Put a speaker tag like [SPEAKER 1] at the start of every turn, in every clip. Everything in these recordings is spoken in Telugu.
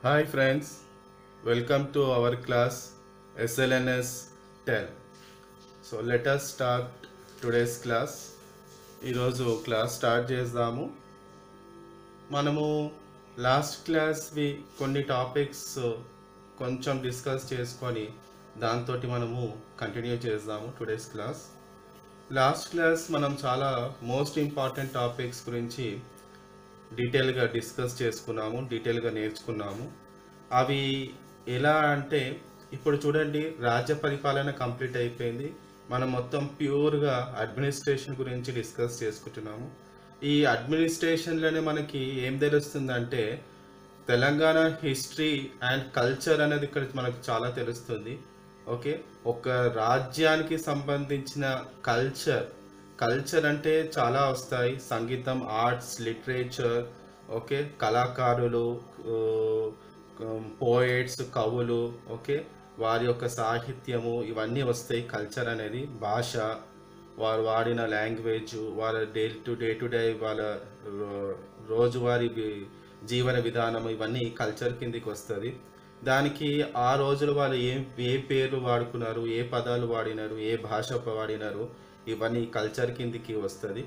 [SPEAKER 1] Hi friends, welcome to our class SLNS 10. So let us start today's class. ఈరోజు క్లాస్ స్టార్ట్ చేద్దాము. మనము లాస్ట్ క్లాస్వి కొన్ని టాపిక్స్ కొంచెం డిస్కస్ చేసుకొని దాంతో మనము కంటిన్యూ చేద్దాము టుడేస్ క్లాస్. లాస్ట్ క్లాస్ మనం చాలా మోస్ట్ ఇంపార్టెంట్ టాపిక్స్ గురించి డీటెయిల్గా డిస్కస్ చేసుకున్నాము, డీటెయిల్గా నేర్చుకున్నాము. అవి ఎలా అంటే ఇప్పుడు చూడండి, రాజ్య పరిపాలన కంప్లీట్ అయిపోయింది. మనం మొత్తం ప్యూర్గా అడ్మినిస్ట్రేషన్ గురించి డిస్కస్ చేసుకుంటున్నాము. ఈ అడ్మినిస్ట్రేషన్లోనే మనకి ఏం తెలుస్తుందంటే తెలంగాణ హిస్టరీ అండ్ కల్చర్ అనేది ఇక్కడ మనకు చాలా తెలుస్తుంది. ఓకే, ఒక రాజ్యానికి సంబంధించిన కల్చర్ అంటే చాలా వస్తాయి. సంగీతం, ఆర్ట్స్, లిటరేచర్, ఓకే, కళాకారులు, పోయిట్స్, కవులు, ఓకే, వారి యొక్క సాహిత్యము ఇవన్నీ వస్తాయి. కల్చర్ అనేది భాష, వారు వాడిన లాంగ్వేజ్, వాళ్ళ డే టు డే వాళ్ళ రోజువారీ జీవన విధానం ఇవన్నీ కల్చర్ కిందికి వస్తుంది. దానికి ఆ రోజులు వాళ్ళు ఏ పేర్లు వాడుకున్నారు, ఏ పదాలు వాడినారు, ఏ భాష వాడినారు, ఇవన్నీ కల్చర్ కిందికి వస్తుంది.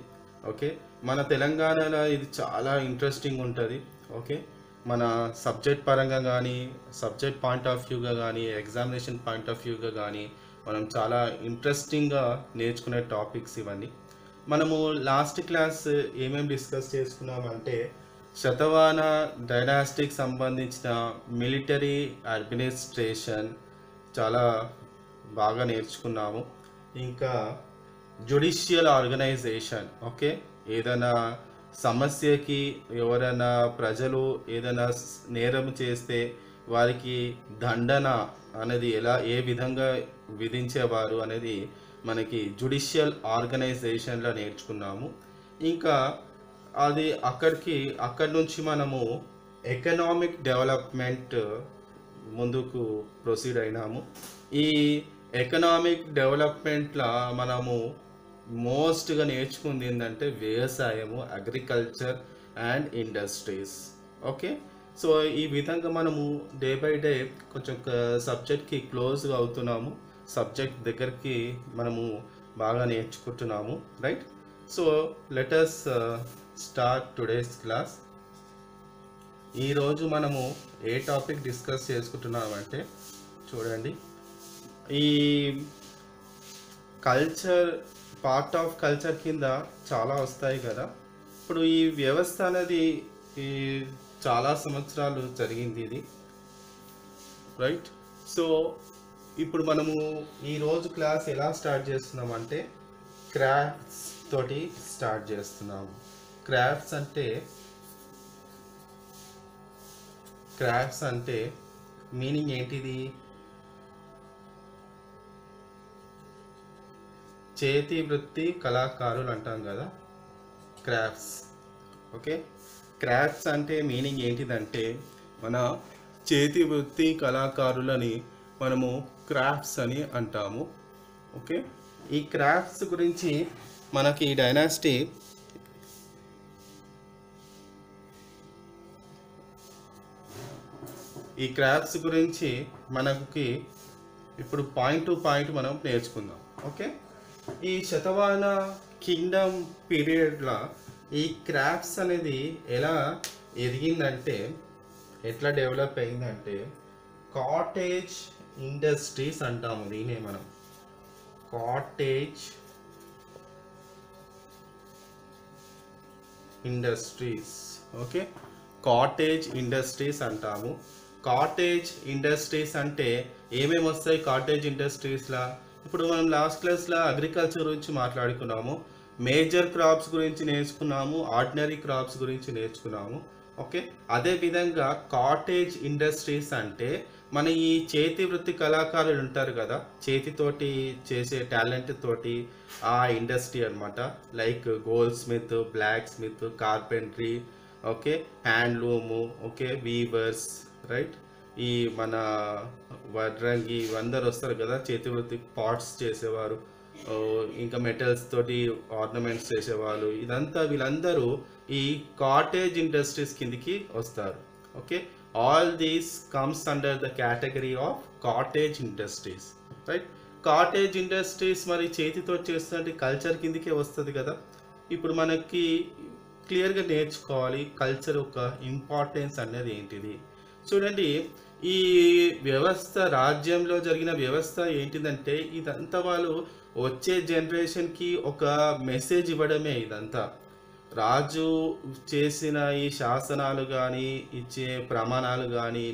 [SPEAKER 1] ఓకే, మన తెలంగాణలో ఇది చాలా ఇంట్రెస్టింగ్ ఉంటుంది. ఓకే, మన సబ్జెక్ట్ పరంగా కానీ, సబ్జెక్ట్ పాయింట్ ఆఫ్ వ్యూగా కానీ, ఎగ్జామినేషన్ పాయింట్ ఆఫ్ వ్యూగా కానీ మనం చాలా ఇంట్రెస్టింగ్గా నేర్చుకునే టాపిక్స్ ఇవన్నీ. మనము లాస్ట్ క్లాస్ ఏమేమి డిస్కస్ చేసుకున్నామంటే శతవాహన డైనాస్టిక్ సంబంధించిన మిలిటరీ అడ్మినిస్ట్రేషన్ చాలా బాగా నేర్చుకున్నాము. ఇంకా జ్యుడిషియల్ ఆర్గనైజేషన్, ఓకే, ఏదైనా సమస్యకి ఎవరైనా ప్రజలు ఏదైనా నేరం చేస్తే వారికి దండన అనేది ఏ విధంగా విధించేవారు అనేది మనకి జ్యుడిషియల్ ఆర్గనైజేషన్లో నేర్చుకున్నాము. ఇంకా అక్కడి నుంచి మనము ఎకనామిక్ డెవలప్మెంట్ ముందుకు ప్రొసీడ్ అయినాము. ఈ ఎకనామిక్ డెవలప్మెంట్లో మనము మోస్ట్గా నేర్చుకుంది ఏంటంటే వ్యవసాయము, agriculture and industries. Okay, so ఈ విధంగా మనము డే బై డే కొంచెం సబ్జెక్ట్కి క్లోజ్గా అవుతున్నాము, సబ్జెక్ట్ దగ్గరికి మనము బాగా నేర్చుకుంటున్నాము, right? So let us start today's class. ఈరోజు మనము ఏ టాపిక్ డిస్కస్ చేసుకుంటున్నామంటే చూడండి, ఈ కల్చర్ పార్ట్ ఆఫ్ కల్చర్ కింద చాలా వస్తాయి కదా. ఇప్పుడు ఈ వ్యవస్థ అనేది ఈ చాలా సంవత్సరాలు జరిగింది ఇది, రైట్? సో ఇప్పుడు మనము ఈరోజు క్లాస్ ఎలా స్టార్ట్ చేస్తున్నామంటే క్రాఫ్ట్స్ తోటి స్టార్ట్ చేస్తున్నాము. క్రాఫ్ట్స్ అంటే మీనింగ్ ఏంటిది? చేతి వృత్తి కళాకారులు అంటాం కదా, క్రాఫ్ట్స్. ఓకే, క్రాఫ్ట్స్ అంటే మీనింగ్ ఏంటిదంటే మన చేతి వృత్తి కళాకారులని మనము క్రాఫ్ట్స్ అని అంటాము. ఓకే, ఈ క్రాఫ్ట్స్ గురించి మనకి డైనాసిటీ ఈ క్రాఫ్ట్స్ గురించి మనకి ఇప్పుడు పాయింట్ టు పాయింట్ మనం నేర్చుకుందాం. ఓకే, ఈ శతవాహన కింగ్డమ్ పీరియడ్లో ఈ క్రాఫ్ట్స్ అనేది ఎలా ఎదిగిందంటే, ఎట్లా డెవలప్ అయిందంటే కాటేజ్ ఇండస్ట్రీస్ అంటాము దీనే మనం. Cottage industries, okay, cottage industries అంటాము. కాటేజ్ ఇండస్ట్రీస్ అంటే ఏమేమి వస్తాయి కాటేజ్ ఇండస్ట్రీస్లో? ఇప్పుడు మనం లాస్ట్ క్లాస్లో అగ్రికల్చర్ గురించి మాట్లాడుకున్నాము, మేజర్ క్రాప్స్ గురించి నేర్చుకున్నాము, ఆర్డినరీ క్రాప్స్ గురించి నేర్చుకున్నాము. ఓకే, అదేవిధంగా కాటేజ్ ఇండస్ట్రీస్ అంటే మన ఈ చేతి వృత్తి కళాకారులు ఉంటారు కదా, చేతితోటి చేసే టాలెంట్ తోటి ఆ ఇండస్ట్రీ అనమాట. Like gold smith, black smith, carpentry, okay, handloom, okay, weavers, right? ఈ మన వడ్రంగి ఇవందరూ వస్తారు కదా, చేతి వృత్తి పాట్స్ చేసేవారు, ఇంకా మెటల్స్ తోటి ఆర్నమెంట్స్ చేసేవాళ్ళు, వీళ్ళందరూ ఈ కాటేజ్ ఇండస్ట్రీస్ కిందికి వస్తారు. Okay, all these comes under the category of cottage industries, right. Cottage industries మరి చేతితో చేస్తున్నట్టు కల్చర్ కిందకే వస్తుంది కదా. ఇప్పుడు మనకి క్లియర్గా నేర్చుకోవాలి కల్చర్ యొక్క ఇంపార్టెన్స్ అనేది ఏంటిది. చూడండి, ఈ వ్యవస్థ రాజ్యంలో జరిగిన వ్యవస్థ ఏంటిదంటే ఇదంతా వాళ్ళు వచ్చే జనరేషన్కి ఒక మెసేజ్ ఇవ్వడమే. ఇదంతా రాజు చేసిన ఈ శాసనాలు కానీ ఇచ్చే ప్రమాణాలు కానీ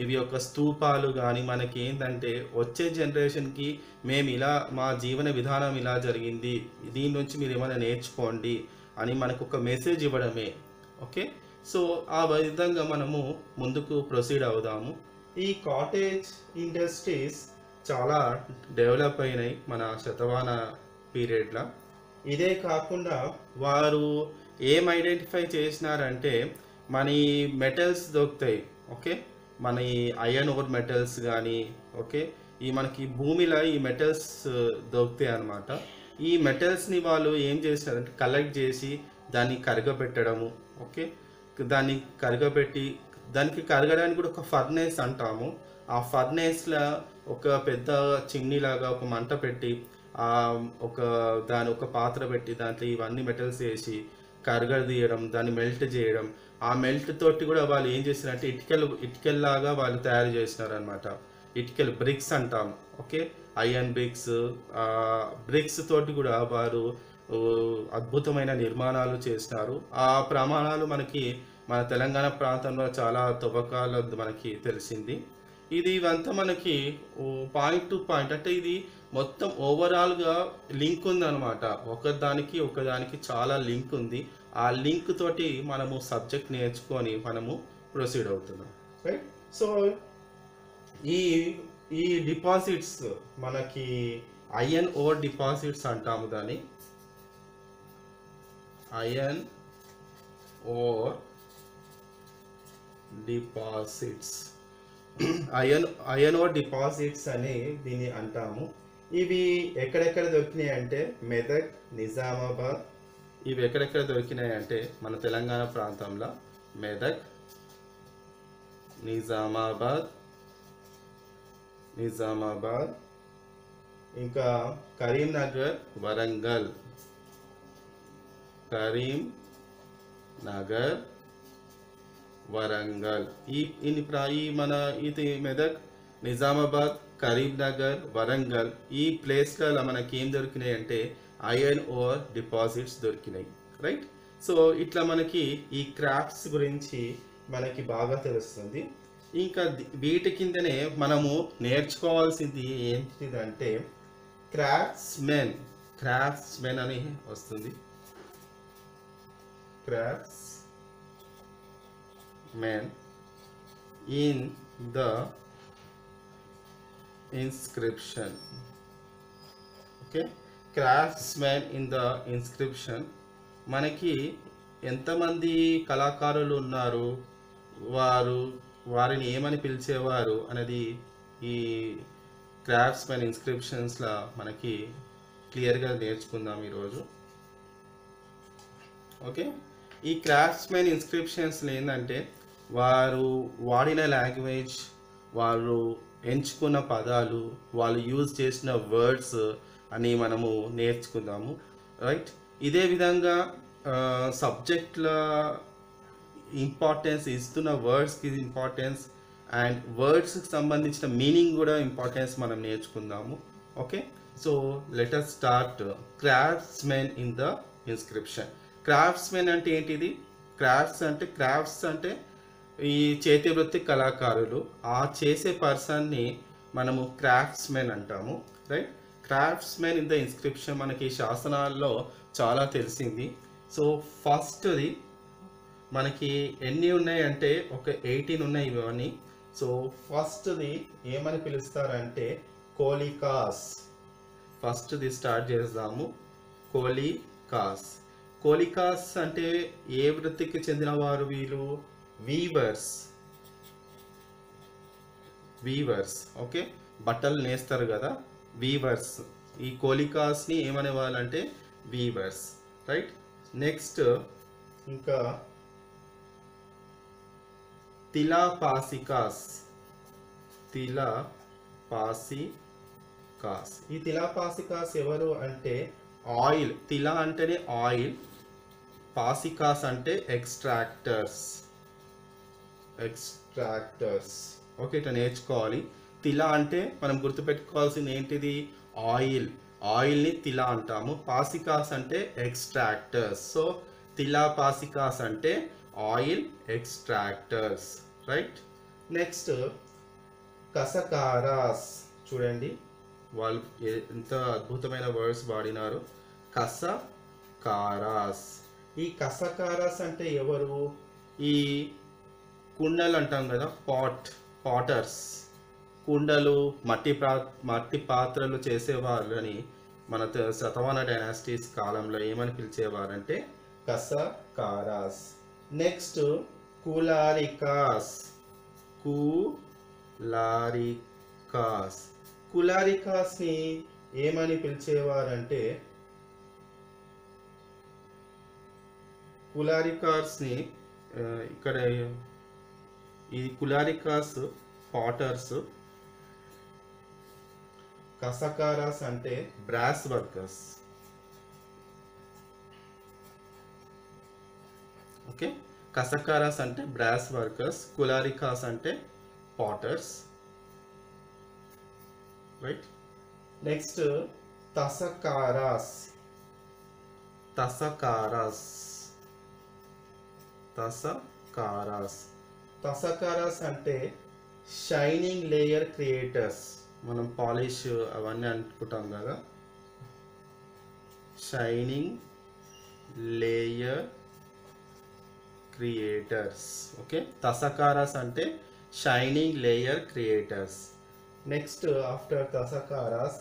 [SPEAKER 1] ఇవి ఒక స్తూపాలు కానీ మనకి ఏంటంటే వచ్చే జనరేషన్కి మేము ఇలా మా జీవన విధానం ఇలా జరిగింది, దీని నుంచి మీరు ఏమైనా నేర్చుకోండి అని మనకు ఒక మెసేజ్ ఇవ్వడమే. ఓకే, సో ఆ విధంగా మనము ముందుకు ప్రొసీడ్ అవుదాము. ఈ కాటేజ్ ఇండస్ట్రీస్ చాలా డెవలప్ అయినాయి మన శతమాన పీరియడ్లో. ఇదే కాకుండా వారు ఏం ఐడెంటిఫై చేసినారంటే మన ఈ మెటల్స్ దొరుకుతాయి. ఓకే, మన ఈ ఐరన్ ఓర్ మెటల్స్ కానీ, ఓకే, ఈ మనకి భూమిలో ఈ మెటల్స్ దొరుకుతాయి అన్నమాట. ఈ మెటల్స్ని వాళ్ళు ఏం చేసినారంటే కలెక్ట్ చేసి దాన్ని కరగబెట్టడము. ఓకే, దాన్ని కరగబెట్టి దానికి కరగడానికి కూడా ఒక ఫర్నేస్ అంటాము. ఆ ఫర్నేస్లో ఒక పెద్ద చిమ్నీలాగా ఒక మంట పెట్టి ఒక పాత్ర పెట్టి దాంట్లో ఇవన్నీ మెటల్స్ వేసి కరగదీయడం, దాన్ని మెల్ట్ చేయడం. ఆ మెల్ట్ తోటి కూడా వాళ్ళు ఏం చేసినారంటే ఇటుకల్లాగా వాళ్ళు తయారు చేసినారనమాట. ఇటుకలు బ్రిక్స్ అంటాం. ఓకే, ఐరన్ బ్రిక్స్ తోటి కూడా వారు అద్భుతమైన నిర్మాణాలు చేసినారు. ఆ ప్రమాణాలు మనకి మన తెలంగాణ ప్రాంతంలో చాలా తవ్వకాలు మనకి తెలిసింది. ఇవంతా మనకి పాయింట్ టు పాయింట్ అంటే ఇది మొత్తం ఓవరాల్గా లింక్ ఉందన్నమాట. ఒకదానికి చాలా లింక్ ఉంది. ఆ లింక్ తోటి మనము సబ్జెక్ట్ నేర్చుకొని మనము ప్రొసీడ్ అవుతున్నాం, రైట్. సో ఈ డిపాజిట్స్ మనకి ఐరన్ ఓర్ డిపాజిట్స్ అంటాము. దాన్ని iron ore deposits iron ore deposits అని దీన్ని అంటాము. ఇవి ఎక్కడెక్కడ దొరికినాయి అంటే మెదక్, నిజామాబాద్. ఇవి ఎక్కడెక్కడ దొరికినాయి అంటే మన తెలంగాణ ప్రాంతంలో మెదక్, నిజామాబాద్, ఇంకా కరీంనగర్, వరంగల్. ఇది మెదక్, నిజామాబాద్, కరీంనగర్, వరంగల్ ఈ ప్లేస్లలో మనకి ఏం దొరికినాయి అంటే ఐరన్ ఓర్ డిపాజిట్స్ దొరికినాయి, రైట్. సో ఇట్లా మనకి ఈ క్రాఫ్ట్స్ గురించి మనకి బాగా తెలుస్తుంది. ఇంకా వీటి కిందనే మనము నేర్చుకోవాల్సింది ఏంటిదంటే క్రాఫ్ట్స్మెన్ అని వస్తుంది. craftsmen in the inscription. Okay, craftsmen in the inscription మనకి ఎంతమంది కళాకారులు ఉన్నారు, వారిని ఏమని పిలిచేవారు అనేది ఈ క్రాఫ్ట్స్మెన్ ఇన్స్క్రిప్షన్స్లో మనకి క్లియర్గా నేర్చుకుందాం ఈరోజు. ఓకే, ఈ క్రాఫ్ట్స్మెన్ ఇన్స్క్రిప్షన్స్లో ఏంటంటే వారు వాడిన లాంగ్వేజ్, వారు ఎంచుకున్న పదాలు, వాళ్ళు యూజ్ చేసిన వర్డ్స్ అని మనము నేర్చుకుందాము, రైట్. ఇదే విధంగా సబ్జెక్ట్ల ఇంపార్టెన్స్ ఇస్తున్న వర్డ్స్కి ఇంపార్టెన్స్ అండ్ వర్డ్స్కి సంబంధించిన మీనింగ్ కూడా ఇంపార్టెన్స్ మనం నేర్చుకుందాము. Okay, so let us start craftsmen in the inscription. Craftsmen అంటే ఏంటిది? క్రాఫ్ట్స్ అంటే ఈ చేతి వృత్తి కళాకారులు. ఆ చేసే పర్సన్ని మనము క్రాఫ్ట్స్మెన్ అంటాము, right. Craftsmen in the inscription మనకి శాసనాల్లో చాలా తెలిసింది. సో ఫస్ట్ది మనకి ఎన్ని ఉన్నాయి అంటే ఒక 18 ఉన్నాయి ఇవన్నీ. సో ఫస్ట్ది ఏమని పిలుస్తారంటే కోలికాస్. ఫస్ట్ది స్టార్ట్ చేద్దాము. కోలికాస్ అంటే ఏ వృత్తికి చెందిన వారు వీళ్ళు? వీవర్స్. ఓకే, బట్టలు నేస్తారు కదా, వీవర్స్. ఈ కోలికాస్ని ఏమనే వాళ్ళంటే వీవర్స్, రైట్. నెక్స్ట్ ఇంకా తిలాపాసికాస్. తిలాపాసికాస్. ఈ తిలాపాసికాస్ ఎవరు అంటే ఆయిల్. తిలా అంటేనే ఆయిల్, పాసికాస్ అంటే ఎక్స్ట్రాక్టర్స్. ఓకే, ఇట్లా నేర్చుకోవాలి. తిలా అంటే మనం గుర్తుపెట్టుకోవాల్సింది ఏంటిది? ఆయిల్. ఆయిల్ని తిలా అంటాము. పాసికాస్ అంటే ఎక్స్ట్రాక్టర్స్. సో తిలా పాసికాస్ అంటే ఆయిల్ ఎక్స్ట్రాక్టర్స్, రైట్. నెక్స్ట్ కసకారాస్. చూడండి వాళ్ళు ఎంత అద్భుతమైన వర్డ్స్ వాడినారు. కసకారాస్. ఈ కసకారాస్ అంటే ఎవరు? ఈ కుండలు అంటాం కదా, పాటర్స్. కుండలు, మట్టి పాత్రలు చేసేవాళ్ళని మన శతవాహన డైనాసిటీస్ కాలంలో ఏమని పిలిచేవారంటే కసకారాస్. నెక్స్ట్ కులారికాస్. కులారికాస్ని ఏమని పిలిచేవారంటే కులారికాస్ని ఇక్కడ ఈ కులారికాస్ పాటర్స్. కసకారాస్ అంటే బ్రాస్ వర్కర్స్. ఓకే, కసకారాస్ అంటే బ్రాస్ వర్కర్స్, కులారికాస్ అంటే పాటర్స్, రైట్. నెక్స్ట్ తసకారాస్. తసకారాస్ అంటే షైనింగ్ లేయర్ క్రియేటర్స్. మనం పాలిష్ అవన్నీ అనుకుంటాం కదా, షైనింగ్ లేయర్ క్రియేటర్స్. ఓకే, తసకారాస్ అంటే shining layer creators. Next after తసకారాస్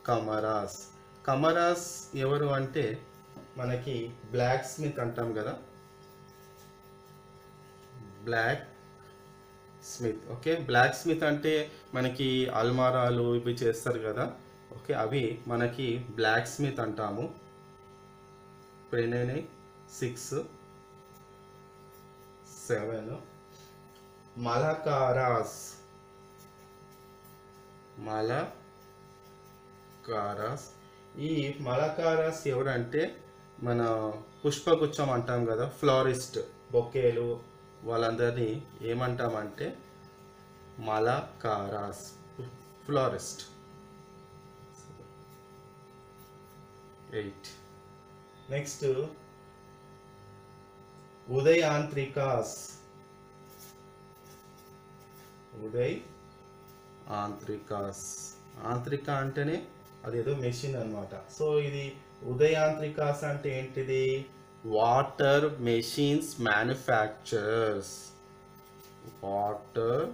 [SPEAKER 1] కమరాస్. కమరాస్ ఎవరు అంటే మనకి బ్లాక్ స్మిత్ అంటాం కదా, black smith. Okay, black smith అంటే మనకి అల్మారాలు ఇవి చేస్తారు కదా, ఓకే, అవి మనకి బ్లాక్ స్మిత్ అంటాము. 6, 7. మలకారాస్. ఈ మలకారాస్ ఎవరంటే మన పుష్పగుచ్చం అంటాం కదా, ఫ్లోరిస్ట్, బొకేలు, వాళ్ళందరినీ ఏమంటామంటే మలకారాస్, ఫ్లోరిస్ట్. 8. నెక్స్ట్ ఉదయాంత్రికాస్. ఆంత్రిక అంటేనే అదేదో మెషిన్ అన్నమాట. సో ఇది ఉదయాంత్రికాస్ అంటే ఏంటిది? Water machines manufacturers. Water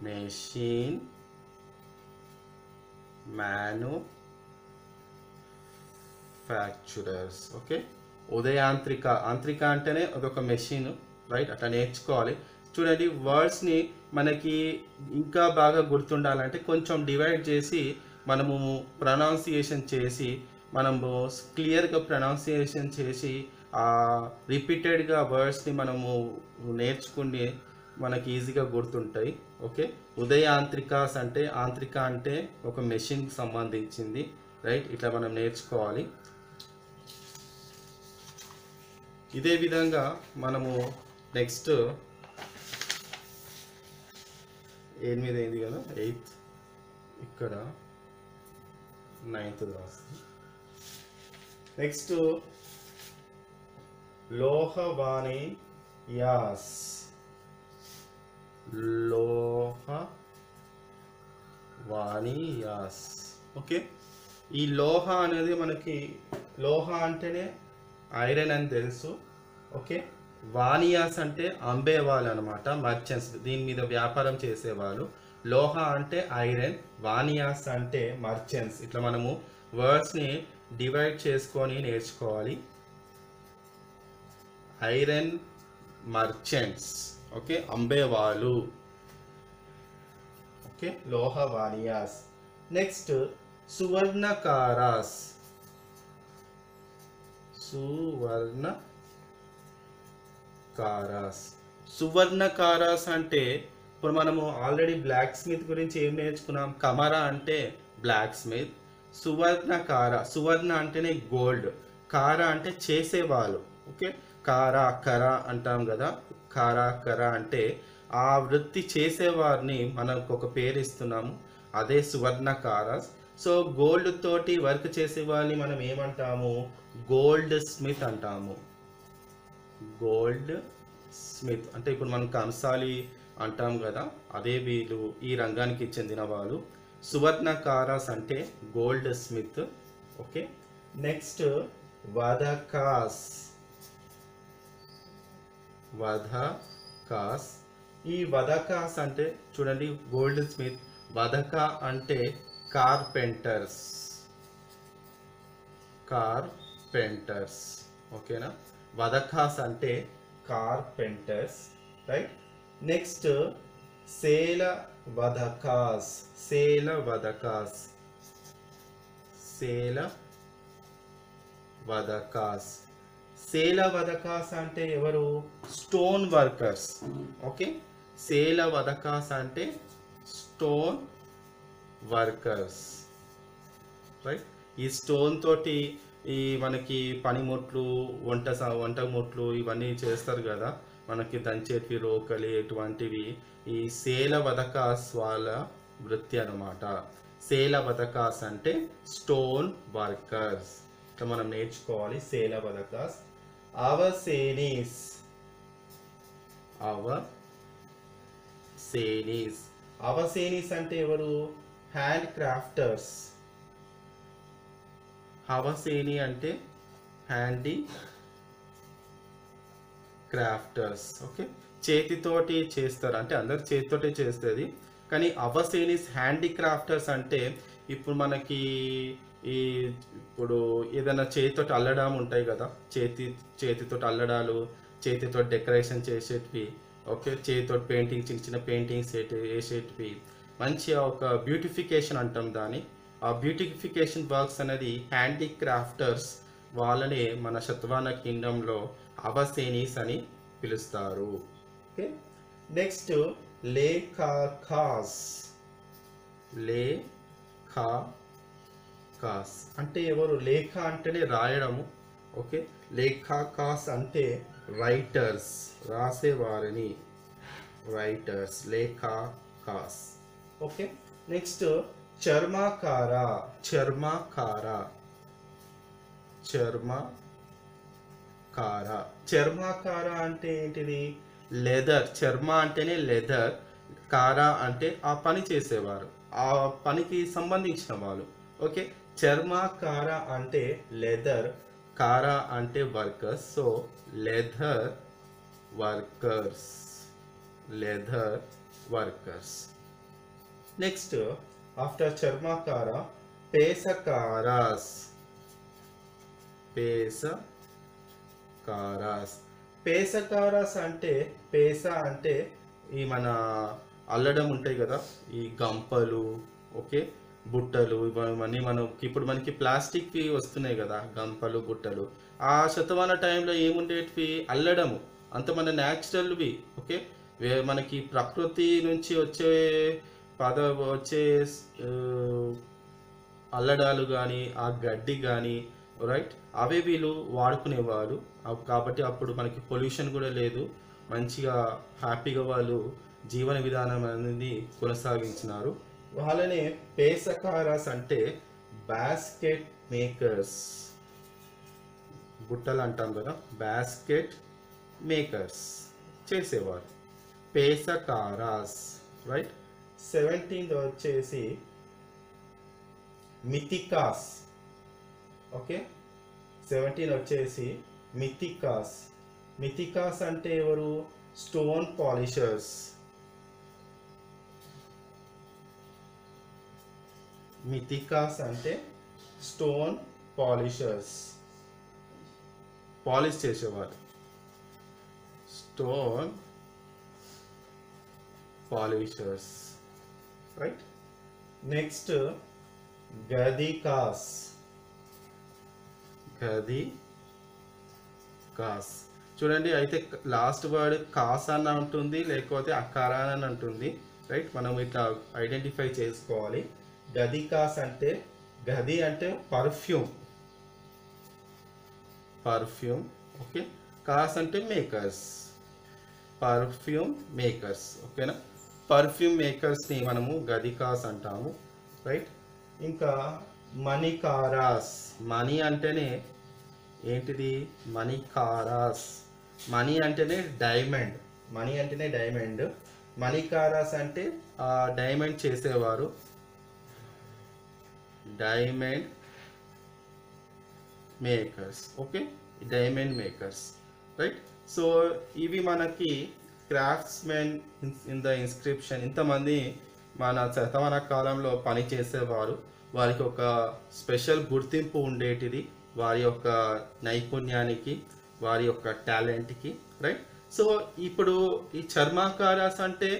[SPEAKER 1] machine manufacturers. Okay, ఉదయాంత్రిక. ఆంత్రిక అంటేనే అదొక మెషిన్, రైట్. అట్లా నేర్చుకోవాలి. చూడండి, వర్డ్స్ని మనకి ఇంకా బాగా గుర్తుండాలంటే కొంచెం డివైడ్ చేసి మనము ప్రొనౌన్సియేషన్ చేసి, మనము క్లియర్గా ప్రొనౌన్సియేషన్ చేసి రిపీటెడ్గా వర్డ్స్ని మనము నేర్చుకుని మనకి ఈజీగా గుర్తుంటాయి. ఓకే, ఉదయాంత్రికాస్ అంటే ఆంత్రిక అంటే ఒక మెషిన్కి సంబంధించింది, రైట్. ఇట్లా మనం నేర్చుకోవాలి. ఇదే విధంగా మనము నెక్స్ట్ 8 అయింది కదా, 8th, ఇక్కడ 9th రాస్తుంది. నెక్స్ట్ లోహవాణియాస్. ఓకే, ఈ లోహ అనేది మనకి, లోహ అంటేనే ఐరన్ అని తెలుసు. ఓకే, వాణియాస్ అంటే అంబేవాళ్ళు అనమాట, మర్చెంట్స్, దీని మీద వ్యాపారం చేసేవాళ్ళు. లోహ అంటే ఐరన్, వాణియాస్ అంటే మర్చెంట్స్. ఇట్లా మనము వర్డ్స్ని డివైడ్ చేసుకొని నేర్చుకోవాలి. ఐరన్ మర్చెంట్స్, ఓకే, అంబేవాళ్ళు. ఓకే, లోహ వాణియాస్. నెక్స్ట్ సువర్ణకారాస్. సువర్ణకారాస్. సువర్ణకారాస్ అంటే ఇప్పుడు మనము ఆల్రెడీ బ్లాక్ స్మిత్ గురించి ఏం నేర్చుకున్నాం? కమరా అంటే బ్లాక్ స్మిత్. సువర్ణకార, సువర్ణ అంటేనే గోల్డ్, కార అంటే చేసేవాళ్ళు. ఓకే, కారా కర అంటాం కదా, కారా కర అంటే ఆ వృత్తి చేసేవారిని మనకు ఒక పేరు ఇస్తున్నాము, అదే సువర్ణకారాస్. సో గోల్డ్ తోటి వర్క్ చేసే వాళ్ళని మనం ఏమంటాము? గోల్డ్ స్మిత్ అంటాము. గోల్డ్ స్మిత్ అంటే ఇప్పుడు మనం కంసాలి అంటాం కదా, అదే వీళ్ళు ఈ రంగానికి చెందిన వాళ్ళు. సువర్ణకారాస్ అంటే గోల్డ్ స్మిత్. ఓకే, నెక్స్ట్ వధకాస్. వధకాస్. ఈ వధకాస్ అంటే చూడండి, గోల్డ్ స్మిత్, వధక అంటే కార్పెంటర్స్. కార్పెంటర్స్. ఓకేనా, వధకాస్ అంటే కార్పెంటర్స్, రైట్. నెక్స్ట్ సేల వధకాస్. సేల వధకాస్. సేల వధకాస్. సేల వధకాస్ అంటే ఎవరు? Stone workers. ఓకే, సేల వధకాస్ అంటే స్టోన్ వర్కర్స్, రైట్. ఈ స్టోన్ తోటి ఈ మనకి పనిముట్లు, వంట ముట్లు ఇవన్నీ చేస్తారు కదా, మనకి దంచేటివి, రోకలి ఇటువంటివి ఈ సేల వధకాస్ వాళ్ళ వృత్తి అన్నమాట. సేల వధకాస్ అంటే స్టోన్ వర్కర్స్. ఇట్లా మనం నేర్చుకోవాలి సేల వధకాస్. అవసేనీస్. అవసేనీస్. అవసేనీస్ అంటే ఎవరు? Hand crafters. అవసేని అంటే హ్యాండీ క్రాఫ్టర్స్. ఓకే, చేతితోటి చేస్తారు, అంటే అందరు చేతితోటి చేస్తుంది, కానీ అవసేనీస్ హ్యాండీ క్రాఫ్టర్స్ అంటే ఇప్పుడు మనకి ఈ ఇప్పుడు ఏదైనా చేతితోటి అల్లడం ఉంటాయి కదా, చేతితోటి అల్లడాలు, చేతితో డెకరేషన్ చేసేటివి. ఓకే, చేతితో పెయింటింగ్, చిన్న చిన్న పెయింటింగ్స్ వేసేటివి, మంచిగా ఒక బ్యూటిఫికేషన్ అంటాం దాన్ని. ఆ బ్యూటిఫికేషన్ వర్క్స్ అనేది హ్యాండీ క్రాఫ్టర్స్ వాళ్ళనే మన శతవాహన కింగ్డంలో అవసేనీస్ అని పిలుస్తారు. Okay, next లేఖాకాస్. లేఖాకాస్ అంటే ఎవరు? లేఖ అంటేనే రాయడము. ఓకే, లేఖాకాస్ అంటే రైటర్స్, రాసేవారిని, రైటర్స్. లేఖాకాస్. ఓకే, నెక్స్ట్ చర్మకార. చర్మకార. చర్మకార. చర్మకార అంటే ఏంటిది? లెదర్. చర్మ అంటేనే లెదర్, కార అంటే ఆ పని చేసేవారు, ఆ పనికి సంబంధించిన వాళ్ళు. ఓకే, చర్మకార అంటే లెదర్, కార అంటే workers. So leather workers. Leather workers. Next after చర్మకార పేసకారాస్. పేసకారాస్. పేసకారాస్ అంటే పేస అంటే ఈ మన అల్లడం ఉంటాయి కదా, ఈ గంపలు, ఓకే, బుట్టలు, ఇవన్నీ మనకి ఇప్పుడు మనకి ప్లాస్టిక్వి వస్తున్నాయి కదా, గంపలు, బుట్టలు. ఆ శతమాన టైంలో ఏముండేటివి? అల్లడము, అంత మన న్యాచురల్వి. ఓకే, మనకి ప్రకృతి నుంచి వచ్చే వచ్చే అల్లడాలు కానీ, ఆ గడ్డి కానీ, రైట్, అవే వీళ్ళు వాడుకునేవారు. కాబట్టి అప్పుడు మనకి పొల్యూషన్ కూడా లేదు, మంచిగా హ్యాపీగా వాళ్ళు జీవన విధానం అనేది కొనసాగించినారు. వాళ్ళనే పేసకారాస్ అంటే బాస్కెట్ మేకర్స్. బుట్టలు అంటాం కదా, బాస్కెట్ మేకర్స్ చేసేవారు, పేసకారాస్, రైట్. 17th వచ్చేసి మితికాస్. ఓకే, 17 వచ్చేసి మితికాస్. మితికాస్ అంటే ఎవరు? Stone polishers. మితికాస్ అంటే స్టోన్ పాలిషర్స్, పాలిష్ చేసేవారు, స్టోన్ పాలిషర్స్, రైట్. నెక్స్ట్ గదికాస్, గది కాస్. చూడండి, అయితే లాస్ట్ వర్డ్ కాస్ అని ఉంటుంది, లేకపోతే అకారా అని ఉంటుంది. రైట్, మనం ఇట్లా ఐడెంటిఫై చేసుకోవాలి. గది కాస్ అంటే, గది అంటే పర్ఫ్యూమ్, పర్ఫ్యూమ్. ఓకే, కాస్ అంటే మేకర్స్, పర్ఫ్యూమ్ మేకర్స్. ఓకేనా, పర్ఫ్యూమ్ మేకర్స్ని మనము గది కాస్ అంటాము. రైట్, ఇంకా మణికారాస్. మణి అంటేనే ఏంటిది? మణికారాస్. మణి అంటేనే డైమండ్, మణి అంటేనే డైమండ్. మణికారాస్ అంటే డైమండ్ చేసేవారు, diamond makers. Okay, diamond makers. Right, so ఇవి మనకి క్రాఫ్ట్స్మెన్ ఇన్ ద ఇన్స్క్రిప్షన్. ఇంతమంది మన శతమాన కాలంలో పని చేసేవారు, వారికి ఒక స్పెషల్ గుర్తింపు ఉండేటిది వారి యొక్క నైపుణ్యానికి, వారి యొక్క టాలెంట్కి. రైట్, సో ఇప్పుడు ఈ చర్మాకారాస్ అంటే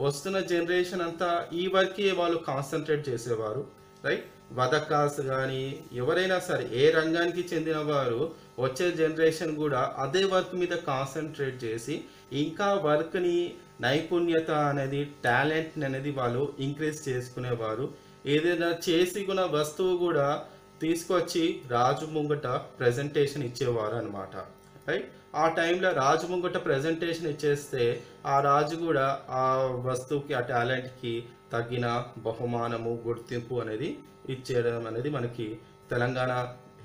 [SPEAKER 1] వస్తున్న జనరేషన్ అంతా ఈ వర్కే వాళ్ళు కాన్సన్ట్రేట్ చేసేవారు. రైట్, వదకాస్ కానీ ఎవరైనా సరే ఏ రంగానికి చెందిన వారు వచ్చే జనరేషన్ కూడా అదే వర్క్ మీద కాన్సన్ట్రేట్ చేసి ఇంకా వర్క్ని, నైపుణ్యత అనేది, టాలెంట్ అనేది వాళ్ళు ఇంక్రీజ్ చేసుకునేవారు. ఏదైనా చేసి కూడా వస్తువు కూడా తీసుకొచ్చి రాజు ముంగట ప్రజెంటేషన్ ఇచ్చేవారు అనమాట. రైట్, ఆ టైంలో రాజు ముంగట ప్రజెంటేషన్ ఇచ్చేస్తే ఆ రాజు కూడా ఆ వస్తువుకి, ఆ టాలెంట్కి తగిన బహుమానము, గుర్తింపు అనేది ఇచ్చేయడం అనేది మనకి తెలంగాణ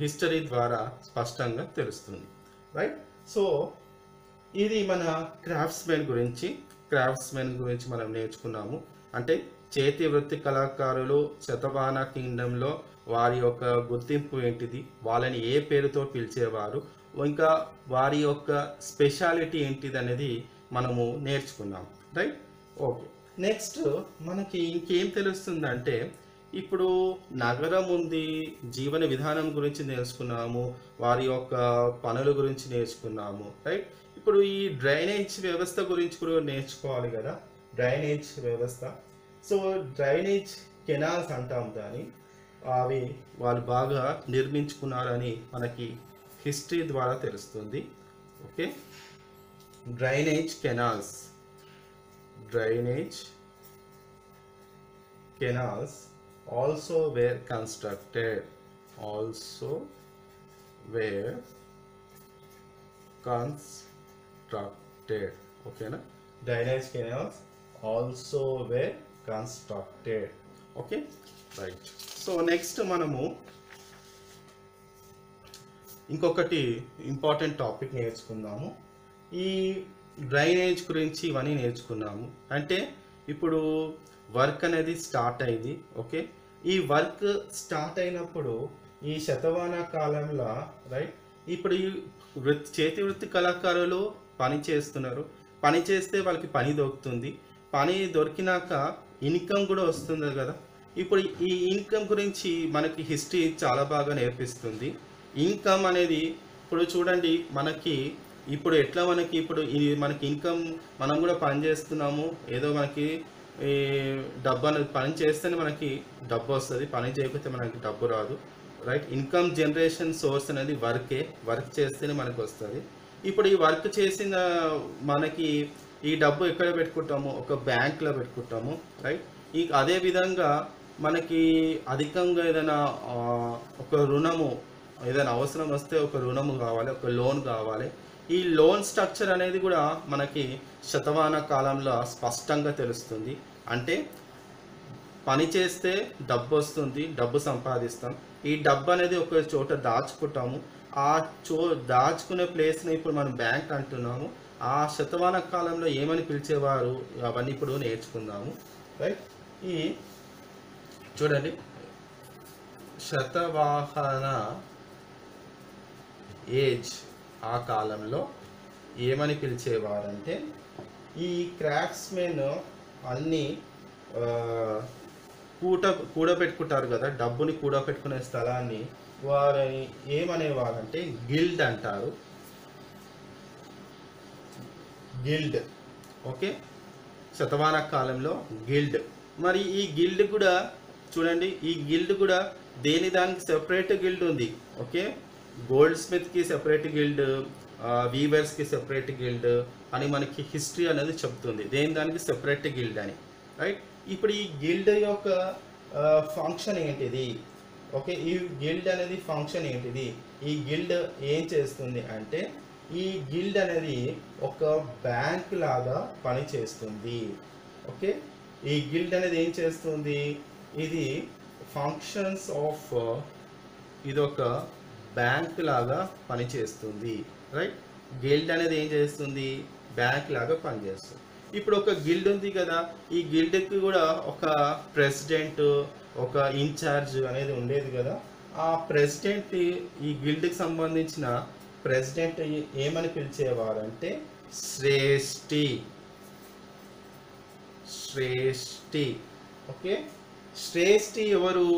[SPEAKER 1] హిస్టరీ ద్వారా స్పష్టంగా తెలుస్తుంది. రైట్, సో ఇది మన క్రాఫ్ట్స్మెన్ గురించి మనం నేర్చుకున్నాము. అంటే చేతి వృత్తి కళాకారులు శతవాహన కింగ్డంలో వారి యొక్క గుర్తింపు ఏంటిది, వాళ్ళని ఏ పేరుతో పిలిచేవారు, ఇంకా వారి యొక్క స్పెషాలిటీ ఏంటిది అనేది మనము నేర్చుకున్నాం. Right, okay. నెక్స్ట్ మనకి ఇంకేం తెలుస్తుందంటే, ఇప్పుడు నగరం ఉంది, జీవన విధానం గురించి నేర్చుకున్నాము, వారి యొక్క పనుల గురించి నేర్చుకున్నాము. రైట్, ఇప్పుడు ఈ డ్రైనేజ్ వ్యవస్థ గురించి కూడా నేర్చుకోవాలి కదా. డ్రైనేజ్ వ్యవస్థ, సో డ్రైనేజ్ కెనాల్స్ అంటాం దాన్ని. అవి వాళ్ళు బాగా నిర్మించుకున్నారని మనకి హిస్టరీ ద్వారా తెలుస్తుంది. Okay, drainage canals, drainage canals also were constructed, also were constructed. ఓకేనా, drainage canals also were constructed. Okay, right. So next మనము ఇంకొకటి ఇంపార్టెంట్ టాపిక్ నేర్చుకుందాము. ఈ డ్రైనేజ్ గురించి ఇవన్నీ నేర్చుకున్నాము. అంటే ఇప్పుడు వర్క్ అనేది స్టార్ట్ అయింది. ఓకే, ఈ వర్క్ స్టార్ట్ అయినప్పుడు ఈ శతవాహన కాలంలో, రైట్, ఇప్పుడు ఈ చేతి వృత్తి కళాకారులు పని చేస్తున్నారు. పని చేస్తే వాళ్ళకి పని దొరుకుతుంది. పని దొరికినాక ఇన్కమ్ కూడా వస్తుంది కదా. ఇప్పుడు ఈ ఇన్కమ్ గురించి మనకి హిస్టరీ చాలా బాగా నేర్పిస్తుంది. ఇన్కమ్ అనేది ఇప్పుడు చూడండి, మనకి ఇప్పుడు ఎట్లా మనకి ఇప్పుడు మనకి ఇన్కమ్, మనం కూడా పని చేస్తున్నాము, ఏదో మనకి ఈ డబ్బు అనేది పని చేస్తేనే మనకి డబ్బు వస్తుంది, పని చేయకపోతే మనకి డబ్బు రాదు. రైట్, ఇన్కమ్ జనరేషన్ సోర్స్ అనేది వర్క్ చేస్తేనే మనకు వస్తుంది. ఇప్పుడు ఈ వర్క్ చేసిన మనకి ఈ డబ్బు ఎక్కడ పెట్టుకుంటాము? ఒక బ్యాంక్లో పెట్టుకుంటాము. రైట్, అదే విధంగా మనకి అధికంగా ఏదైనా ఒక రుణము, ఏదైనా అవసరం వస్తే ఒక రుణము కావాలి, ఒక లోన్ కావాలి. ఈ లోన్ స్ట్రక్చర్ అనేది కూడా మనకి శతవాహన కాలంలో స్పష్టంగా తెలుస్తుంది. అంటే పని చేస్తే డబ్బు వస్తుంది, డబ్బు సంపాదిస్తాం. ఈ డబ్బు అనేది ఒక చోట దాచుకుంటాము. ఆ దాచుకునే ప్లేస్ని ఇప్పుడు మనం బ్యాంక్ అంటున్నాము. ఆ శతవాహన కాలంలో ఏమని పిలిచేవారు, అవన్నీ ఇప్పుడు నేర్చుకుందాము. రైట్, ఈ చూడండి, శతవాహన ఏజ్ ఆ కాలంలో ఏమని పిలిచేవారంటే, ఈ క్రాఫ్ట్స్మెన్ అన్నీ కూడబెట్టుకుంటారు కదా, డబ్బుని కూడబెట్టుకునే స్థలాన్ని వారిని ఏమనేవారంటే గిల్డ్ అంటారు. గిల్డ్. ఓకే, శతవాహన కాలంలో గిల్డ్. మరి ఈ గిల్డ్ కూడా చూడండి ఈ గిల్డ్ కూడా దేని దానికి సెపరేట్ గిల్డ్ ఉంది. ఓకే, గోల్డ్ స్మిత్కి సెపరేట్ గిల్డ్, వీవర్స్కి సెపరేట్ గిల్డ్ అని మనకి హిస్టరీ అనేది చెప్తుంది, దేని దానికి సెపరేట్ గిల్డ్ అని, రైట్. ఇప్పుడు ఈ గిల్డ్ యొక్క ఫంక్షన్ ఏంటిది? ఓకే, ఈ గిల్డ్ అనేది ఫంక్షన్ ఏంటిది? ఈ గిల్డ్ ఏం చేస్తుంది అంటే ఈ గిల్డ్ అనేది ఒక బ్యాంక్ లాగా పనిచేస్తుంది. ఓకే, ఈ గిల్డ్ అనేది ఏం చేస్తుంది? ఇది ఫంక్షన్స్ ఆఫ్, ఇది ఒక బ్యాంక్ లాగా పనిచేస్తుంది, రైట్. గిల్డ్ అనేది ఏం చేస్తుంది? బ్యాంక్ లాగా పనిచేస్తుంది. ఇప్పుడు ఒక గిల్డ్ ఉంది కదా, ఈ గిల్డ్కి కూడా ఒక ప్రెసిడెంట్, ఒక ఇన్ఛార్జ్ అనేది ఉండేది కదా. ఆ ప్రెసిడెంట్, ఈ గిల్డ్కి సంబంధించిన ప్రెసిడెంట్ ఏమని పిలిచేవారంటే శ్రేష్ఠి. శ్రేష్ఠి. ఓకే, శ్రేష్ఠి ఎవరు?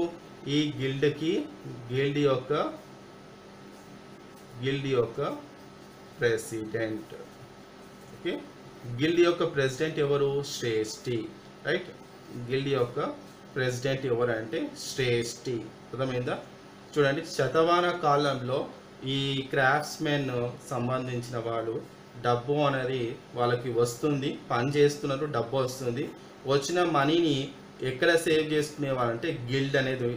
[SPEAKER 1] ఈ గిల్డ్ యొక్క ప్రెసిడెంట్. ఓకే, గిల్డ్ యొక్క ప్రెసిడెంట్ ఎవరు? శ్రేష్ఠి, రైట్. గిల్డ్ యొక్క ప్రెసిడెంట్ ఎవరు అంటే శ్రేష్ఠి. అర్థమైందా? చూడండి, శతవాహన కాలంలో ఈ క్రాఫ్ట్స్మెన్ సంబంధించిన వాళ్ళు డబ్బు అనేది వాళ్ళకి వస్తుంది, పని చేస్తున్నారు, డబ్బు వస్తుంది. వచ్చిన మనీని ఎక్కడ సేవ్ చేసుకునేవాళ్ళంటే గిల్డ్ అనేది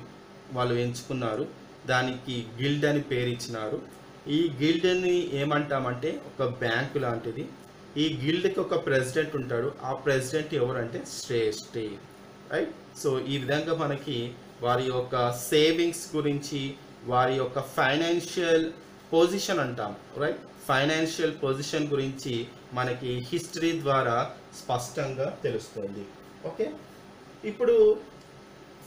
[SPEAKER 1] వాళ్ళు ఎంచుకున్నారు, దానికి గిల్డ్ అని పేరు ఇచ్చినారు. ఈ గిల్డ్ని ఏమంటామంటే ఒక బ్యాంకు లాంటిది. ఈ గిల్డ్కి ఒక ప్రెసిడెంట్ ఉంటాడు, ఆ ప్రెసిడెంట్ ఎవరంటే శ్రేష్ఠి, రైట్. సో ఈ విధంగా మనకి వారి యొక్క సేవింగ్స్ గురించి, వారి యొక్క ఫైనాన్షియల్ పొజిషన్ అంటాం, రైట్. ఫైనాన్షియల్ పొజిషన్ గురించి మనకి హిస్టరీ ద్వారా స్పష్టంగా తెలుస్తుంది. ఓకే, ఇప్పుడు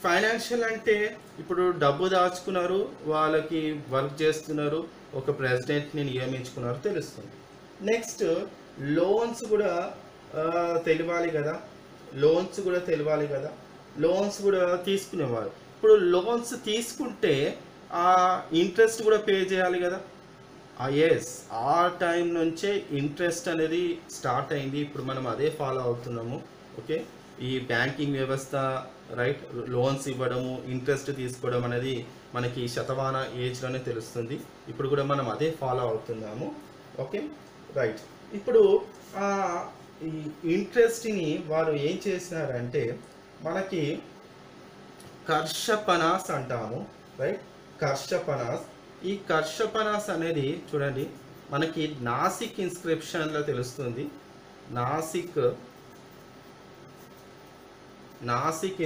[SPEAKER 1] ఫైనాన్షియల్ అంటే ఇప్పుడు డబ్బు దాచుకున్నారు, వాళ్ళకి వర్క్ చేస్తున్నారు, ఒక ప్రెసిడెంట్ని నియమించుకున్నారు తెలుస్తుంది. నెక్స్ట్ లోన్స్ కూడా తెలియాలి కదా. లోన్స్ కూడా తీసుకునేవారు. ఇప్పుడు లోన్స్ తీసుకుంటే ఆ ఇంట్రెస్ట్ కూడా పే చేయాలి కదా. ఎస్, ఆ టైం నుంచే ఇంట్రెస్ట్ అనేది స్టార్ట్ అయింది. ఇప్పుడు మనం అదే ఫాలో అవుతున్నాము. ఓకే, ఈ బ్యాంకింగ్ వ్యవస్థ, రైట్, లోన్స్ ఇవ్వడము, ఇంట్రెస్ట్ తీసుకోవడం అనేది మనకి శతవాహన ఏజ్లోనే తెలుస్తుంది. ఇప్పుడు కూడా మనం అదే ఫాలో అవుతున్నాము. Okay, right. ఇప్పుడు ఈ ఇంట్రెస్ట్ని వారు ఏం చేసినారంటే మనకి కర్షపనాస్ అంటాము, రైట్. కర్షపనాస్. ఈ కర్షపనాస్ అనేది చూడండి మనకి నాసిక్ ఇన్స్క్రిప్షన్లో తెలుస్తుంది. నాసిక్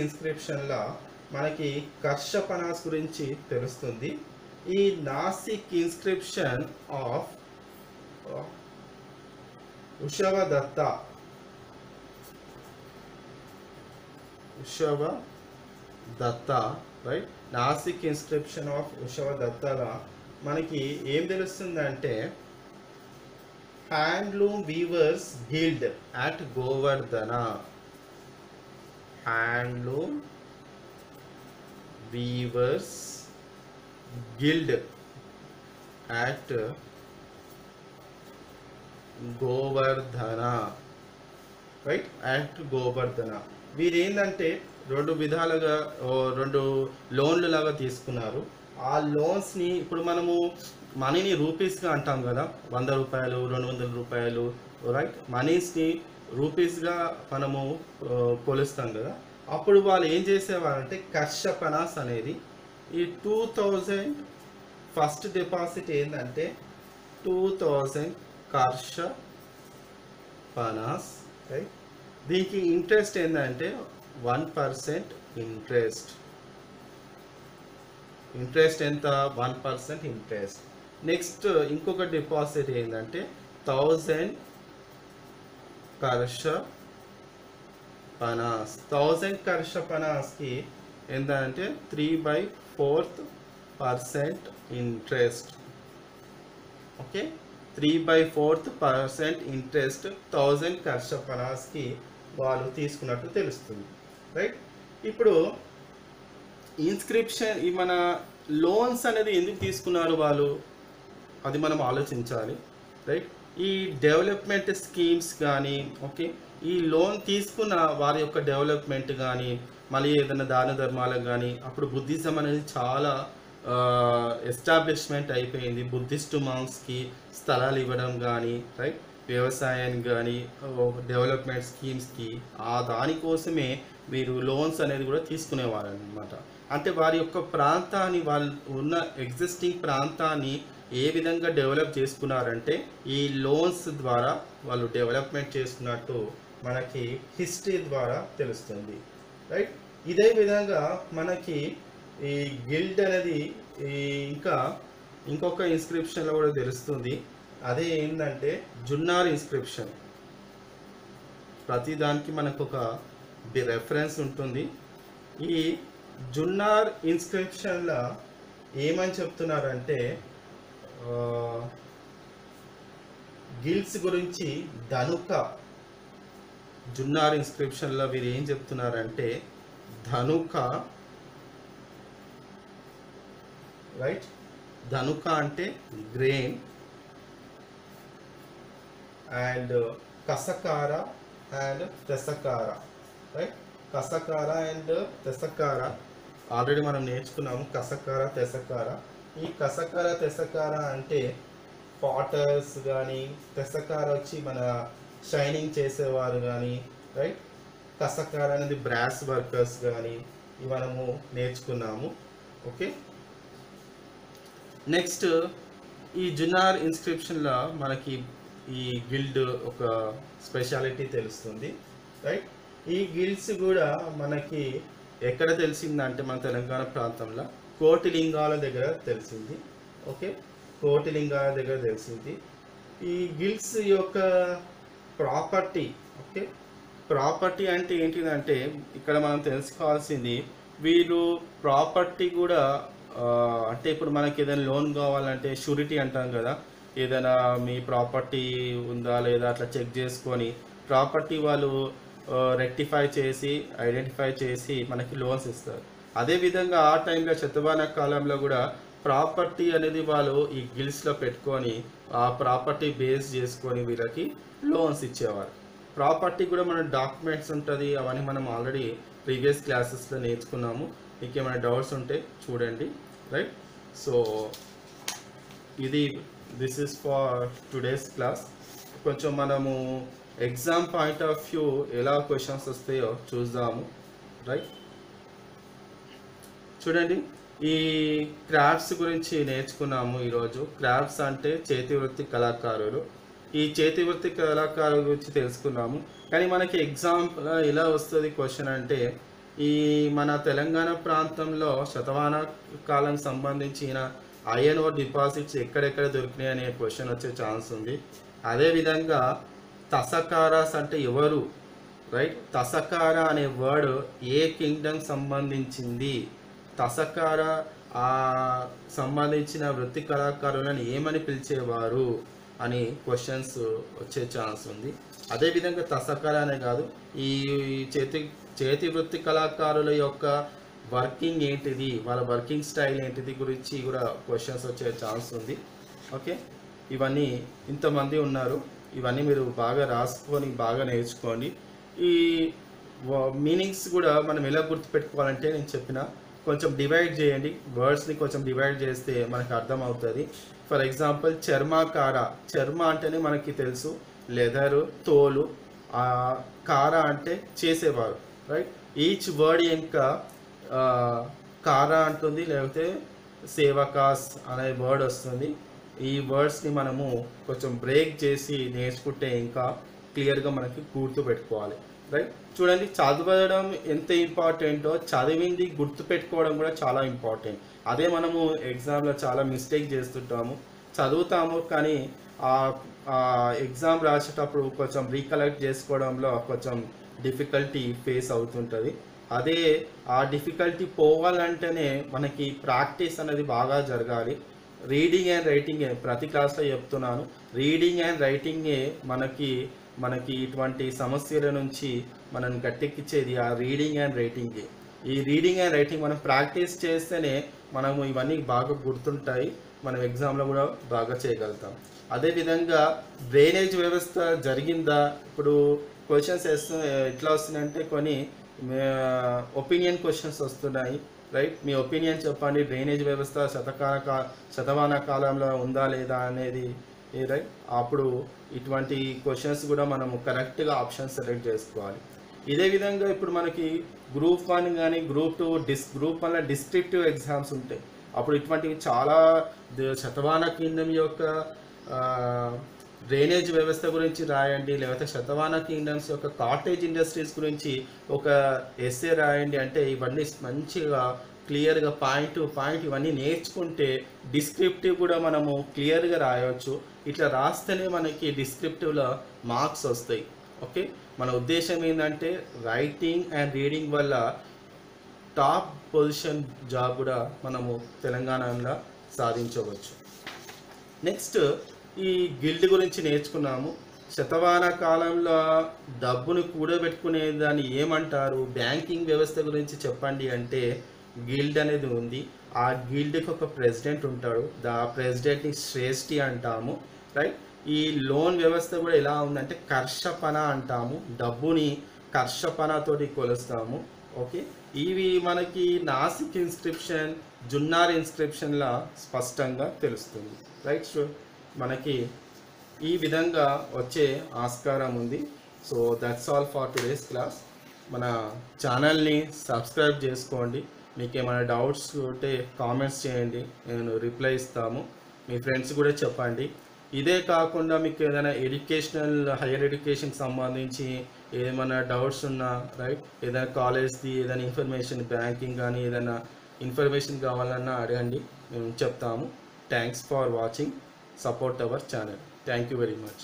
[SPEAKER 1] ఇన్స్క్రిప్షన్లో మనకి కర్షపనాస్ గురించి తెలుస్తుంది. ఈ Nasik inscription of Ushavadatta, right. Nasik inscription of ఉషవదత్తలో మనకి ఏం తెలుస్తుందంటే handloom weavers guild at Govardhana. Handloom weavers guild at Govardhana, right, at Govardhana. వీరేంటంటే రెండు విధాలుగా రెండు లోన్లు లాగా తీసుకున్నారు. ఆ లోన్స్ని ఇప్పుడు మనము మనీని రూపీస్గా అంటాం కదా, 100 రూపాయలు, 200 రూపాయలు, రైట్. మనీస్ని రూపీస్గా మనము కొలుస్తాం కదా. అప్పుడు వాళ్ళు ఏం చేసేవారంటే కర్షపనాస్ అనేది ఈ 2000 ఫస్ట్ డిపాజిట్ ఏంటంటే 2000 కర్షపనాస్, రైట్. దీనికి ఇంట్రెస్ట్ ఏంటంటే 1% ఇంట్రెస్ట్. ఎంత? 1% ఇంట్రెస్ట్. నెక్స్ట్ ఇంకొక డిపాజిట్ ఏంటంటే 1000 కర్షపనాస్. 1000 కర్షపనాస్కి ఏంటంటే 3/4% ఇంట్రెస్ట్. ఓకే, 3/4% ఇంట్రెస్ట్ 1000 కర్షపనాస్కి వాళ్ళు తీసుకున్నట్టు తెలుస్తుంది, రైట్. ఇప్పుడు ఇన్స్క్రిప్షన్, ఈ మన లోన్స్ అనేది ఎందుకు తీసుకున్నారు వాళ్ళు, అది మనం ఆలోచించాలి, రైట్. ఈ డెవలప్మెంట్ స్కీమ్స్ కానీ, ఓకే, ఈ లోన్ తీసుకున్న వారి యొక్క డెవలప్మెంట్ కానీ, మళ్ళీ ఏదైనా దాన ధర్మాలకు కానీ అప్పుడు బుద్ధిజం అనేది చాలా ఎస్టాబ్లిష్మెంట్ అయిపోయింది. బుద్ధిస్ట్ మాంగ్స్కి స్థలాలు ఇవ్వడం కానీ, రైట్, వ్యవసాయానికి కానీ, డెవలప్మెంట్ స్కీమ్స్కి దానికోసమే వీరు లోన్స్ అనేది కూడా తీసుకునేవారు అనమాట. అంటే వారి యొక్క ప్రాంతాన్ని, వాళ్ళు ఉన్న ఎగ్జిస్టింగ్ ప్రాంతాన్ని ఏ విధంగా డెవలప్ చేసుకున్నారంటే ఈ లోన్స్ ద్వారా వాళ్ళు డెవలప్మెంట్ చేసుకున్నట్టు మనకి హిస్టరీ ద్వారా తెలుస్తుంది, రైట్. ఇదే విధంగా మనకి ఈ గిల్డ్ అనేది ఇంకొక ఇన్స్క్రిప్షన్లో కూడా తెలుస్తుంది. అదే ఏంటంటే జున్నార్ ఇన్స్క్రిప్షన్. ప్రతి దానికి మనకు ఒక రెఫరెన్స్ ఉంటుంది. ఈ జున్నార్ ఇన్స్క్రిప్షన్లో ఏమని చెప్తున్నారంటే గిల్డ్స్ గురించి ధనుక, జున్నార్ ఇన్స్క్రిప్షన్లో వీరు ఏం చెప్తున్నారంటే ధనుక, రైట్, ధనుక అంటే గ్రెయిన్, అండ్ కసకార అండ్ తెసకార, రైట్. కసకార అండ్ తెసకార ఆల్రెడీ మనం నేర్చుకున్నాము. కసకార తెసకార. ఈ కసకార తెసకార అంటే పాటర్స్ కానీ, తెసకార వచ్చి మన షైనింగ్ చేసేవారు కానీ, రైట్. కసకార అనేది బ్రాస్ వర్కర్స్ కానీ, ఇవి మనము నేర్చుకున్నాము. ఓకే, నెక్స్ట్ ఈ జున్నార్ ఇన్స్క్రిప్షన్లో మనకి ఈ గిల్డ్ ఒక స్పెషాలిటీ తెలుస్తుంది, రైట్. ఈ గిల్డ్స్ కూడా మనకి ఎక్కడ తెలిసిందంటే మన తెలంగాణ ప్రాంతంలో కోటిలింగాల దగ్గర తెలిసింది. ఓకే, కోటిలింగాల దగ్గర తెలిసింది. ఈ గిల్డ్స్ యొక్క ప్రాపర్టీ, ఓకే, ప్రాపర్టీ అంటే ఏంటిదంటే ఇక్కడ మనం తెలుసుకోవాల్సింది వీళ్ళు ప్రాపర్టీ కూడా అంటే ఇప్పుడు మనకి ఏదైనా లోన్ కావాలంటే షూరిటీ అంటాం కదా, ఏదైనా మీ ప్రాపర్టీ ఉందా లేదా అట్లా చెక్ చేసుకొని ప్రాపర్టీ వాళ్ళు రెక్టిఫై చేసి ఐడెంటిఫై చేసి మనకి లోన్స్ ఇస్తారు. అదేవిధంగా ఆ టైంలో శతమాన కాలంలో కూడా ప్రాపర్టీ అనేది వాళ్ళు ఈ గిల్డ్స్లో పెట్టుకొని ఆ ప్రాపర్టీ బేస్ చేసుకొని వీళ్ళకి లోన్స్ ఇచ్చేవారు. ప్రాపర్టీ కూడా మన డాక్యుమెంట్స్ ఉంటుంది, అవన్నీ మనం ఆల్రెడీ ప్రీవియస్ క్లాసెస్లో నేర్చుకున్నాము. మీకు ఏమైనా డౌట్స్ ఉంటే చూడండి, right. So this is for today's class. కొంచెం మనము ఎగ్జామ్ పాయింట్ ఆఫ్ వ్యూ ఎలా క్వశ్చన్స్ వస్తాయో చూద్దాము, రైట్. చూడండి, ఈ క్రాఫ్ట్స్ గురించి నేర్చుకున్నాము ఈరోజు. క్రాఫ్ట్స్ అంటే చేతి వృత్తి కళాకారులు. ఈ చేతి వృత్తి కళాకారుల గురించి తెలుసుకున్నాము. కానీ మనకి ఎగ్జాంపుల్ ఎలా వస్తుంది క్వశ్చన్ అంటే ఈ మన తెలంగాణ ప్రాంతంలో శతమాన కాలం సంబంధించిన ఐరన్ ఓర్ డిపాజిట్స్ ఎక్కడెక్కడ దొరికినాయి అనే క్వశ్చన్ వచ్చే ఛాన్స్ ఉంది. అదేవిధంగా తసకారాస్ అంటే ఎవరు, రైట్. తసకార అనే వర్డ్ ఏ కింగ్డమ్ సంబంధించింది, తసకార సంబంధించిన వృత్తి కళాకారులను ఏమని పిలిచేవారు అని క్వశ్చన్స్ వచ్చే ఛాన్స్ ఉంది. అదేవిధంగా తసకార అనే కాదు, ఈ చేతి వృత్తి కళాకారుల యొక్క వర్కింగ్ ఏంటిది, వాళ్ళ వర్కింగ్ స్టైల్ ఏంటిది గురించి కూడా క్వశ్చన్స్ వచ్చే ఛాన్స్ ఉంది. ఓకే, ఇవన్నీ ఇంతమంది ఉన్నారు, ఇవన్నీ మీరు బాగా రాసుకొని బాగా నేర్చుకోండి. ఈ మీనింగ్స్ కూడా మనం ఎలా గుర్తుపెట్టుకోవాలంటే నేను చెప్పిన కొంచెం డివైడ్ చేయండి, వర్డ్స్ని కొంచెం డివైడ్ చేస్తే మనకు అర్థం అవుతుంది. ఫర్ ఎగ్జాంపుల్ చర్మాకార, చర్మ అంటేనే మనకి తెలుసు లెదరు, తోలు. కార అంటే చేసేవారు, రైట్. ఈచ్ వర్డ్ ఇంకా కార అంటుంది, లేకపోతే సేవకాస్ అనే వర్డ్ వస్తుంది. ఈ వర్డ్స్ని మనము కొంచెం బ్రేక్ చేసి నేర్చుకుంటే ఇంకా క్లియర్గా మనకి గుర్తు పెట్టుకోవాలి, రైట్. చూడండి, చదవడం ఎంత ఇంపార్టెంటో చదివింది గుర్తు పెట్టుకోవడం కూడా చాలా ఇంపార్టెంట్. అదే మనము ఎగ్జామ్లో చాలా మిస్టేక్ చేస్తుంటాము, చదువుతాము కానీ ఎగ్జామ్ రాసేటప్పుడు కొంచెం రీకలెక్ట్ చేసుకోవడంలో కొంచెం డిఫికల్టీ ఫేస్ అవుతుంటుంది. అదే ఆ డిఫికల్టీ పోవాలంటేనే మనకి ప్రాక్టీస్ అనేది బాగా జరగాలి. రీడింగ్ అండ్ రైటింగే ప్రతి క్లాస్లో చెప్తున్నాను, రీడింగ్ అండ్ రైటింగే మనకి ఇటువంటి సమస్యల నుంచి మనం గట్టెక్కించేది ఆ రీడింగ్ అండ్ రైటింగే. ఈ రీడింగ్ అండ్ రైటింగ్ మనం ప్రాక్టీస్ చేస్తేనే మనము ఇవన్నీ బాగా గుర్తుంటాయి, మనం ఎగ్జామ్లో కూడా బాగా చేయగలుగుతాం. అదేవిధంగా డ్రైనేజ్ వ్యవస్థ జరిగిందా, ఇప్పుడు క్వశ్చన్స్ ఎట్లా వస్తున్నాయంటే కొన్ని ఒపీనియన్ క్వశ్చన్స్ వస్తున్నాయి, రైట్? మీ ఒపీనియన్ చెప్పండి. డ్రైనేజ్ వ్యవస్థ శతమాన కాలంలో ఉందా లేదా అనేది, రైట్? అప్పుడు ఇటువంటి క్వశ్చన్స్ కూడా మనము కరెక్ట్గా ఆప్షన్ సెలెక్ట్ చేసుకోవాలి. ఇదే విధంగా ఇప్పుడు మనకి గ్రూప్ 1 కానీ గ్రూప్ 2 గ్రూప్ 1లో డిస్క్రిప్టివ్ ఎగ్జామ్స్ ఉంటాయి. అప్పుడు ఇటువంటివి చాలా శతమాన కింగ్డమ్ యొక్క డ్రైనేజ్ వ్యవస్థ గురించి రాయండి, లేకపోతే శతమాన కింగ్డమ్స్ యొక్క కాటేజ్ ఇండస్ట్రీస్ గురించి ఒక ఎస్సే రాయండి. అంటే ఇవన్నీ మంచిగా క్లియర్గా పాయింట్ టు పాయింట్ ఇవన్నీ నేర్చుకుంటే డిస్క్రిప్టివ్ కూడా మనము క్లియర్గా రాయవచ్చు. ఇట్లా రాస్తేనే మనకి డిస్క్రిప్టివ్లో మార్క్స్ వస్తాయి. ఓకే, మన ఉద్దేశం ఏంటంటే రైటింగ్ అండ్ రీడింగ్ వల్ల టాప్ పొజిషన్ జాబ్ కూడా మనము తెలంగాణలో సాధించవచ్చు. నెక్స్ట్ ఈ గిల్డ్ గురించి నేర్చుకున్నాము. శతమాన కాలంలో డబ్బును కూడబెట్టుకునే దాన్ని ఏమంటారు, బ్యాంకింగ్ వ్యవస్థ గురించి చెప్పండి అంటే గిల్డ్ అనేది ఉంది. ఆ గిల్డ్కి ఒక ప్రెసిడెంట్ ఉంటాడు, ఆ ప్రెసిడెంట్ని శ్రేష్ఠి అంటాము, రైట్? ఈ లోన్ వ్యవస్థ కూడా ఎలా ఉందంటే కర్షపణ అంటాము, డబ్బుని కర్షపణతోటి కొలుస్తాము. ఓకే, ఇవి మనకి నాసిక్ ఇన్స్క్రిప్షన్, జున్నార్ ఇన్స్క్రిప్షన్లా స్పష్టంగా తెలుస్తుంది, రైట్? సో మనకి ఈ విధంగా వచ్చే ఆస్కారం ఉంది. So that's all for today's class. మన ఛానల్ని సబ్స్క్రైబ్ చేసుకోండి. మీకు ఏమైనా డౌట్స్ ఉంటే కామెంట్స్ చేయండి, నేను రిప్లై ఇస్తాము. మీ ఫ్రెండ్స్ కూడా చెప్పండి. ఇదే కాకుండా మీకు ఏదైనా ఎడ్యుకేషనల్ హైయర్ ఎడ్యుకేషన్కి సంబంధించి ఏమైనా డౌట్స్ ఉన్నా, రైట్, ఏదైనా కాలేజ్ది ఏదైనా ఇన్ఫర్మేషన్, బ్యాంకింగ్ కానీ ఏదైనా ఇన్ఫర్మేషన్ కావాలన్నా అడగండి, మేము చెప్తాము. Thanks for watching. Support our channel. Thank you very much.